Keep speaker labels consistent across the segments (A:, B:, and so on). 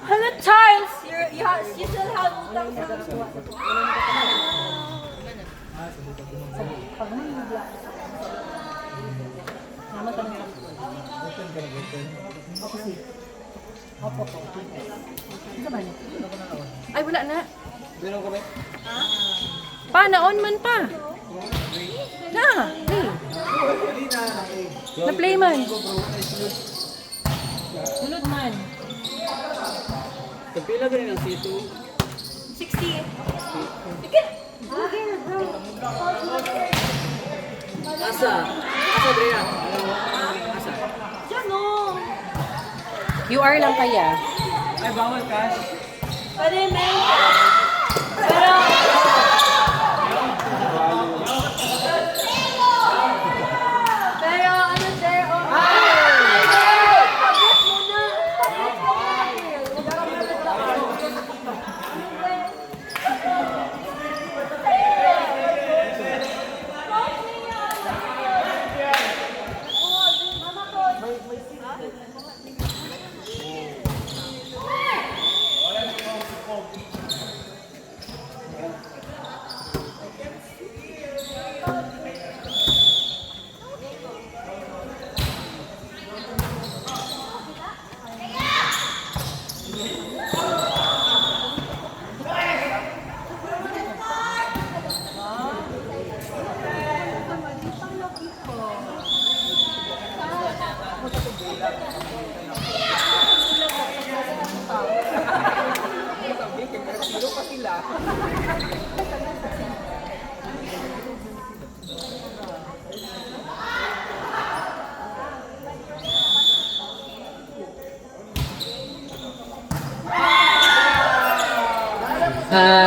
A: Hello, Charles. You still have utang sa... Ay, wala na. Pa, na-on man pa. Na, play. Na-play man. Sunod man.
B: Kapila ka rin ang C2?
A: 60. Ikit!
B: Asa? Asa, Drea? Asa?
A: Diyan o. QR lang kaya.
B: Ay, bawal cash.
A: Pwede, men. Pero... Pero ano, sir? Pagkat muna.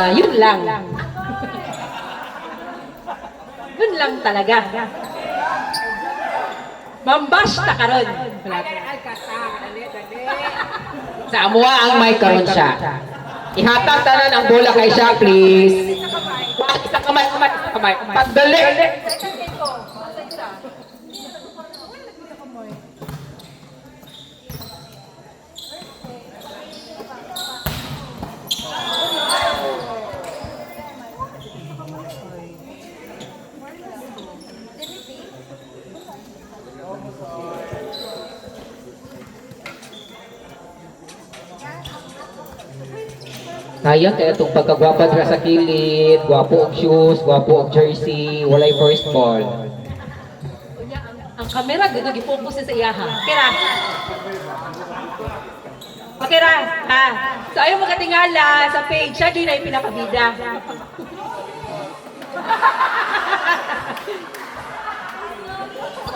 C: Yun lang. Yun lang talaga. Mambash ta karon. Sa amuha ang may karon siya. Ihatag tanan ang bola kay siya, please. Isang kamay. Pagdali. Sayang kaya itong pagkagwapa dira sa kilid, gwapo og shoes, gwapo og jersey, walay first ball.
A: Ang kamera, gano'n, gipokus sa iyaha. Kira. Kira. So, ayaw makatingala sa page. Siya din ay pinakabida.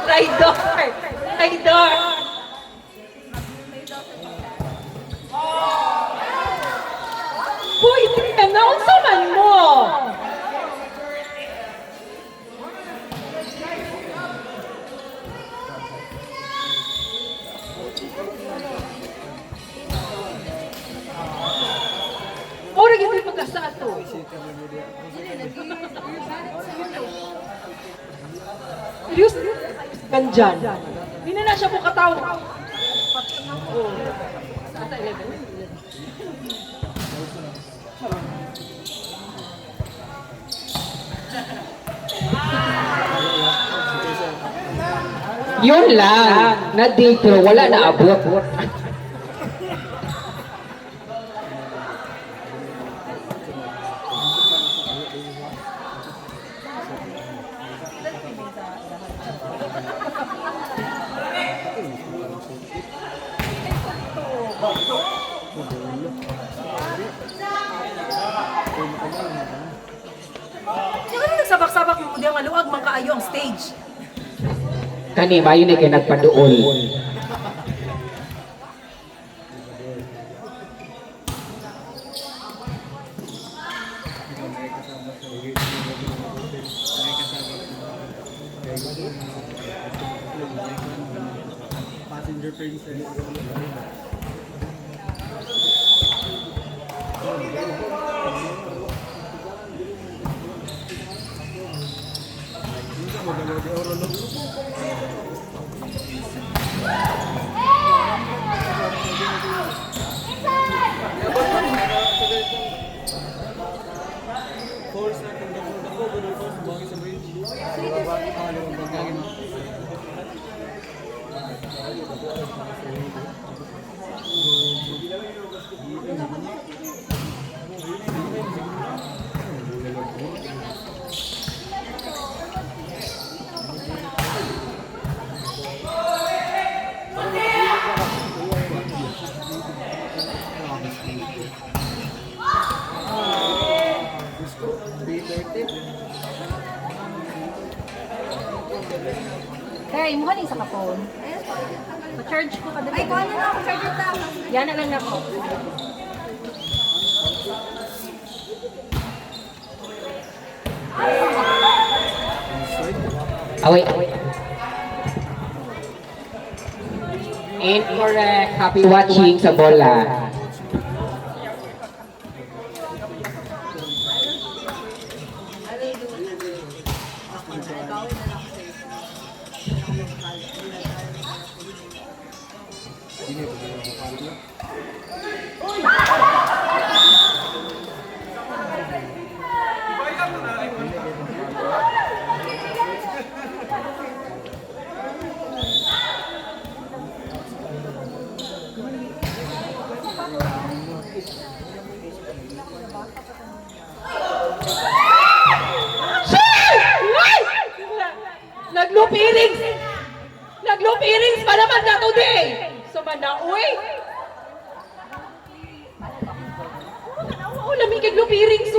A: Traidor. Uy, announce man mo! Ora gyud may pagkasa to. Serious? Ganjan. Hindi na siya po kataw. Oh. Ata 11.
C: Yun lang. Na-date pero wala na abot.
A: Sino nagsabak-sabak mo diyan maluag man kaayo ang stage?
C: Kani mayo ni kay nagpaduol.
B: Passenger princess. Force natin dako bunol force bangi sa bridge.
A: Kaya, imo ka sa kapon. Pa-charge ko kada.
D: Ay, kuha na ako, charger ta.
A: Yan na lang ako.
C: Away. Incorrect. Happy watching sa bola.
A: Nag-loop earrings! Nag-loop earrings pa naman na today! Sumana, uy! Oo, lamig kag loop earrings,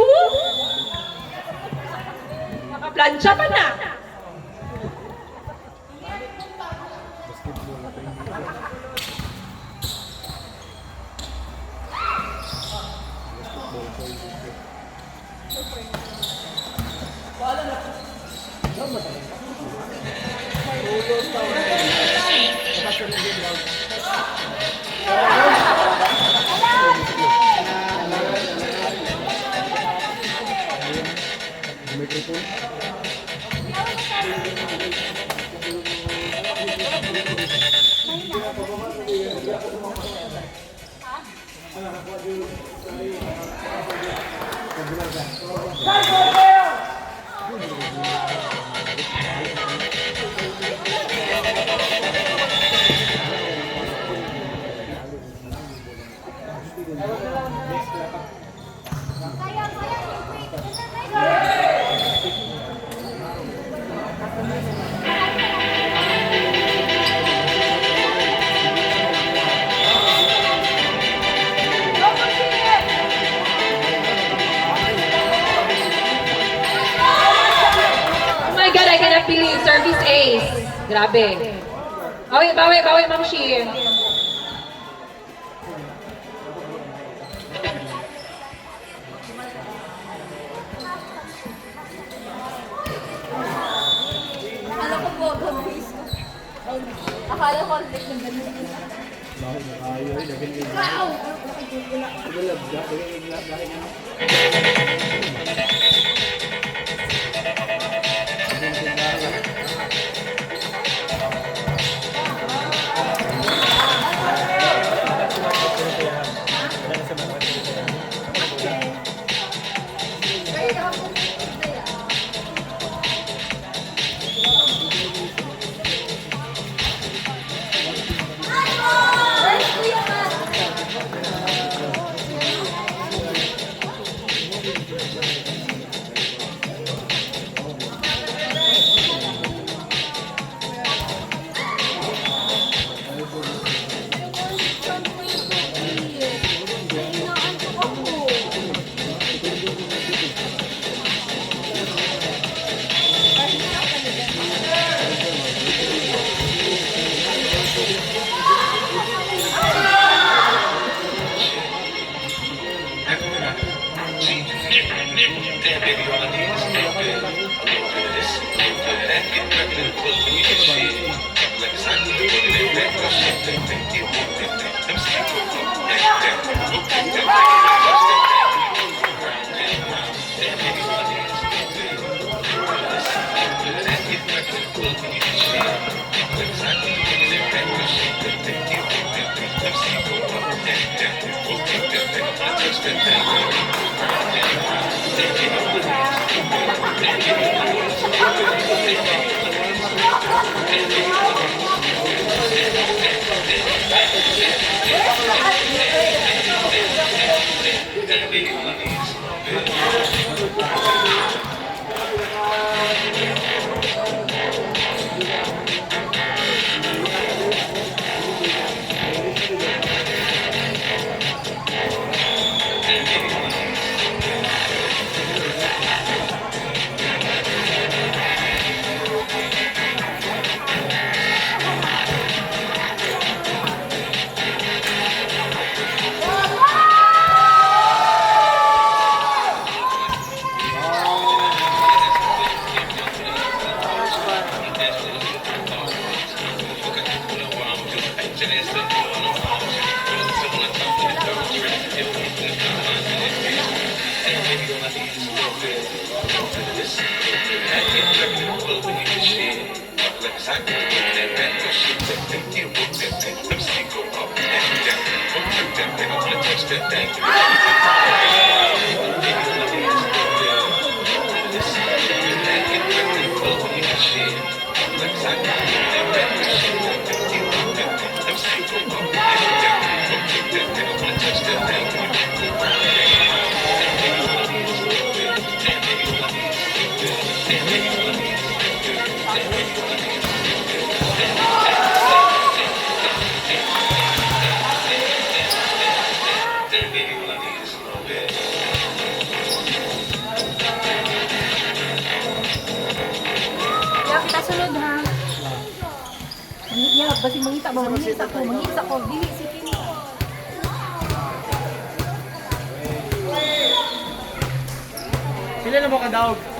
A: Nakaplansya pa na! Oh my God, I cannot believe. Service ace. Grabe. Bawi, Ma'am Shi.
D: Akala ko po, gagawin ko. Akala ko, like, ng ganun. Wow! Kaya kita sunod ha. Ya, basi mangita ba? Mangita ko. Dili, sige.
B: Pila na mo ka daog?